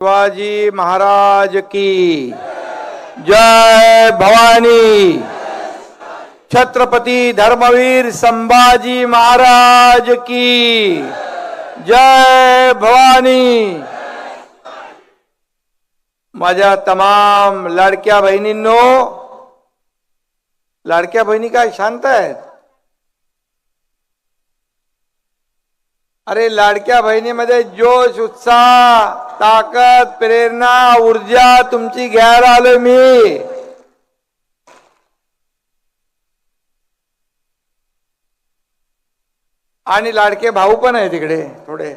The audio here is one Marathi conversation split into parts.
शिवाजी महाराज की जय भवानी। छत्रपती धर्मवीर संभाजी महाराज की जय भवानी। माझ्या तमाम लाडक्या बहिणींनो, लाडक्या बहिणी काय शांत आहेत? अरे लाडक्या बहिणीमध्ये जोश, उत्साह, ताकद, प्रेरणा, ऊर्जा तुमची घ्यायला आलोय मी। आणि लाडके भाऊ पण आहे तिकडे थोडे।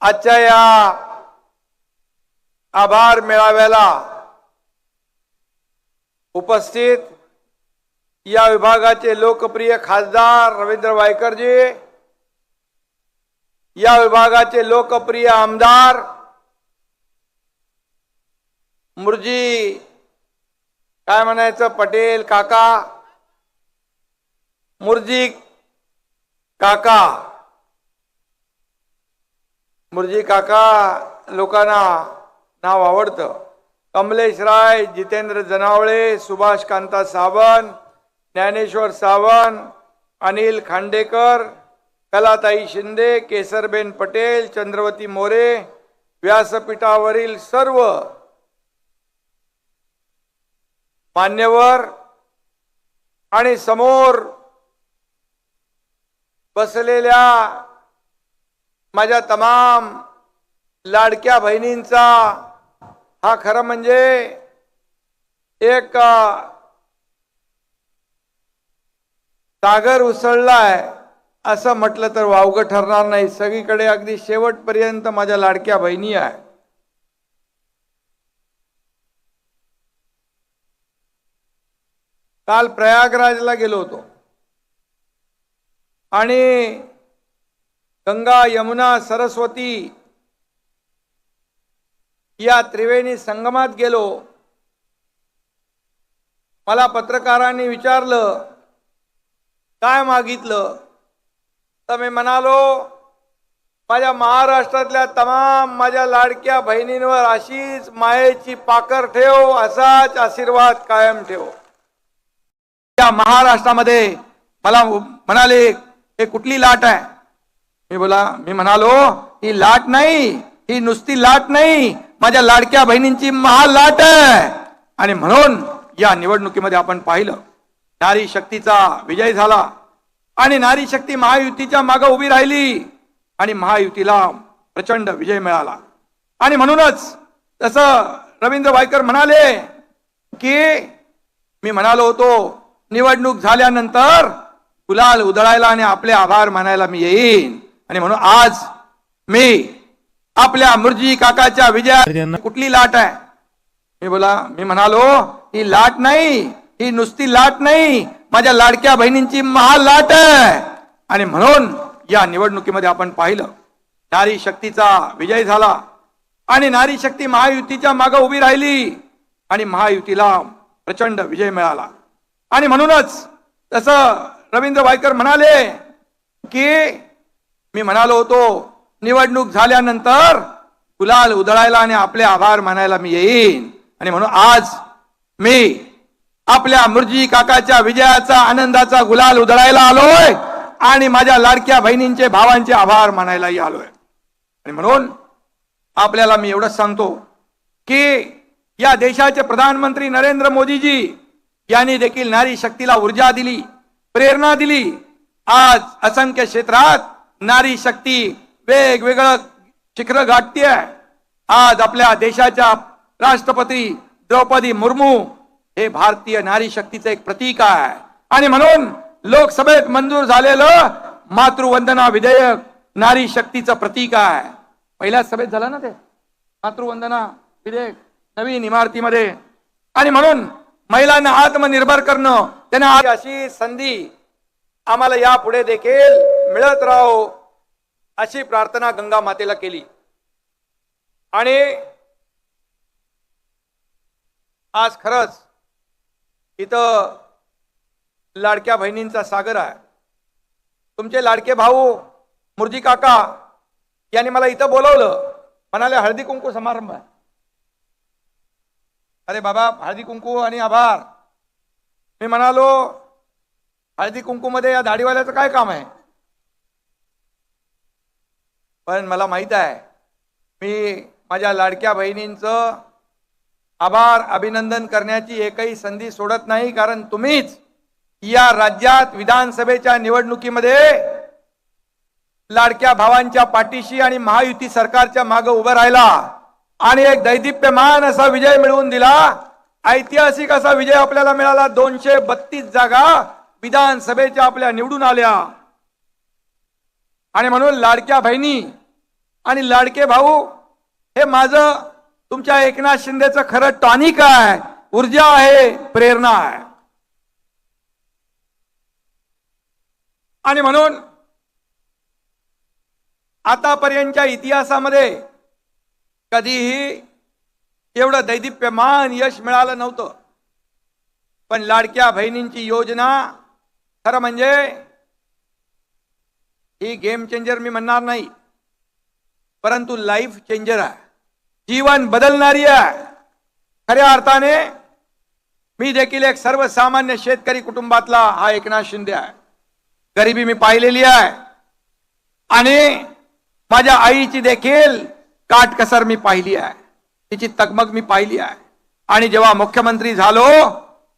आजच्या या आभार मेळाव्याला उपस्थित या विभागाचे लोकप्रिय खासदार रवींद्र वायकरजी, या विभागाचे लोकप्रिय आमदार मुर्जी काय म्हणायचं पटेल काका, मुर्जी काका, मुर्जी काका लोकांना नाव आवडतं। कमलेश राय, जितेंद्र जनावळे, सुभाष कांता सावंत, ज्ञानेश्वर सावंत, अनिल खांडेकर, कलाताई शिंदे, केसरबेन पटेल, चंद्रवती मोरे, व्यासपीठावरील सर्व मान्यवर आणि समोर बसलेल्या माझ्या तमाम लाडक्या बहिणींचा हा खरं म्हणजे एक सागर उसळलाय असं म्हटलं तर वावगं ठरणार नाही। सगळीकडे अगदी शेवटपर्यंत माझ्या लाडक्या बहिणी आहे। काल प्रयागराजला गेलो होतो आणि गंगा, यमुना, सरस्वती या त्रिवेणी संगमात गेलो। मला पत्रकारांनी विचारलं काय मागितलं, तर मी म्हणालो माझ्या महाराष्ट्रातल्या तमाम माझ्या लाडक्या बहिणींवर अशीच मायेची पाकर ठेव, असाच आशीर्वाद कायम ठेव। या महाराष्ट्रामध्ये मला म्हणाले हे कुठली लाट आहे? मी म्हणालो ही लाट नाही, ही नुसती लाट नाही, माझ्या लाडक्या बहिणींची महालाट आहे। आणि म्हणून या निवडणुकीमध्ये आपण पाहिलं नारी शक्तीचा विजय झाला आणि नारी शक्ती महायुतीच्या मागे उभी राहिली आणि महायुतीला प्रचंड विजय मिळाला। आणि म्हणूनच तसं रवींद्र वायकर म्हणाले की मी म्हणालो होतो निवडणूक झाल्यानंतर गुलाल उधळायला आणि आपले आभार मानायला मी येईन। आणि म्हणून आज मी आपल्या मुर्जी काकाच्या विजया कुठली लाट आहे? मी म्हणालो ही लाट नाही, ही नुसती लाट नाही, माझ्या लाडक्या बहिणींची महालाट आहे। आणि म्हणून या निवडणुकीमध्ये आपण पाहिलं नारी शक्तीचा विजय झाला आणि नारी शक्ती महायुतीच्या मागे उभी राहिली आणि महायुतीला प्रचंड विजय मिळाला। आणि म्हणूनच तसं रवींद्र वायकर म्हणाले की मी म्हणालो होतो निवडणूक झाल्यानंतर गुलाल उधळायला आणि आपले आभार मानायला मी येईन। आणि म्हणून आज मी आपल्या मुर्जी काकाच्या विजयाचा आनंदाचा गुलाल उधळायला आलोय आणि माझ्या लाडक्या बहिणींचे भावांचे आभार मानायलाही आलोय। आणि म्हणून आपल्याला मी एवढंच सांगतो की या देशाचे प्रधानमंत्री नरेंद्र मोदीजी यांनी देखील नारी शक्तीला ऊर्जा दिली, प्रेरणा दिली। आज असंख्य क्षेत्रात नारी शक्ती वेगवेगळं शिखर गाठते। आज आपल्या देशाच्या राष्ट्रपती द्रौपदी मुर्मू हे भारतीय नारी शक्तीचं एक प्रतीक आहे। आणि म्हणून लोकसभेत मंजूर झालेलं मातृवंदना विधेयक नारी शक्तीचं प्रतीक आहे। पहिल्याच सभेत झालं ना ते मातृवंदना विधेयक नवीन इमारतीमध्ये। आणि म्हणून महिलांना आत्मनिर्भर करणं, त्यांना अशी संधी आम्हाला यापुढे देखील मिळत राहो अशी प्रार्थना गंगा मातेला केली। आणि आज खरंच इथं लाडक्या बहिणींचा सागर आहे। तुमचे लाडके भाऊ मुर्जी काका यांनी मला इथं बोलवलं, म्हणाले हळदी कुंकू समारंभ आहे. अरे बाबा, हळदी कुंकू आणि आभार. मी म्हणालो हळदी कुंकू मध्ये या दाढीवाल्याचं काय काम आहे? पण मला माहित आहे, मी माझ्या लाडक्या बहिणींचं आभार अभिनंदन करण्याची एकही संधी सोडत नाही. कारण तुम्हीच या राज्यात विधानसभेच्या निवडणुकीमध्ये लाडक्या भावांच्या पाठीशी आणि महायुती सरकारच्या मागे उभं राहिला आणि एक दैदिप्यमान असा विजय मिळवून दिला. ऐतिहासिक असा विजय आपल्याला मिळाला. 232 जागा विधानसभेच्या आपल्या निवडून आल्या. आणि म्हणून लाडक्या बहिणी आणि लाडके भाऊ, हे माझं तुमच्या एकनाथ शिंदेचं खरं टॉनिक आहे, ऊर्जा आहे, प्रेरणा आहे. आणि म्हणून आतापर्यंतच्या इतिहासामध्ये कधीही एवढं दैदिप्यमान यश मिळालं नव्हतं. पण लाडक्या बहिणींची योजना खरं म्हणजे ही गेम चेंजर मी म्हणणार नाही, परंतु लाईफ चेंजर आहे, जीवन बदलणारी आहे. खऱ्या अर्थाने मी देखील एक सर्वसामान्य शेतकरी कुटुंबातला हा एकनाथ शिंदे आहे. गरिबी मी पाहिलेली आहे आणि माझ्या आईची देखील काटकसर मी पाहिली आहे, तिची तगमग मी पाहिली आहे. आणि जेव्हा मुख्यमंत्री झालो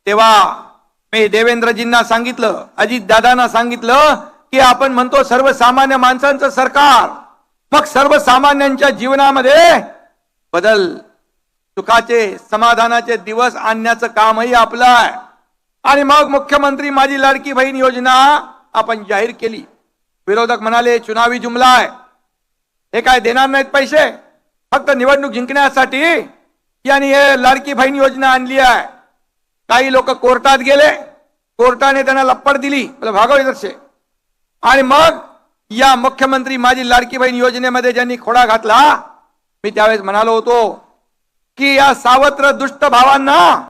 तेव्हा मी देवेंद्रजींना सांगितलं, अजित दादांना सांगितलं की आपण म्हणतो सर्वसामान्य माणसांचं सरकार, मग सर्वसामान्यांच्या जीवनामध्ये बदल, सुखाचे समाधानाचे दिवस आणण्याचं कामही आपलं आहे. आणि मग मुख्यमंत्री माझी लाडकी बहीण योजना आपण जाहीर केली. विरोधक म्हणाले चुनावी जुमला आहे, हे काय देणार नाहीत पैसे, फक्त निवडणूक जिंकण्यासाठी यांनी हे लाडकी बहीण योजना आणली आहे. काही लोक कोर्टात गेले, कोर्टाने त्यांना लप्पड दिली, भागव इधरसे. आणि मग या मुख्यमंत्री माझी लाडकी बहीण योजनेमध्ये ज्यांनी खोडा घातला, मी त्यावेळेस म्हणालो होतो की या सावत्र दुष्ट भावांना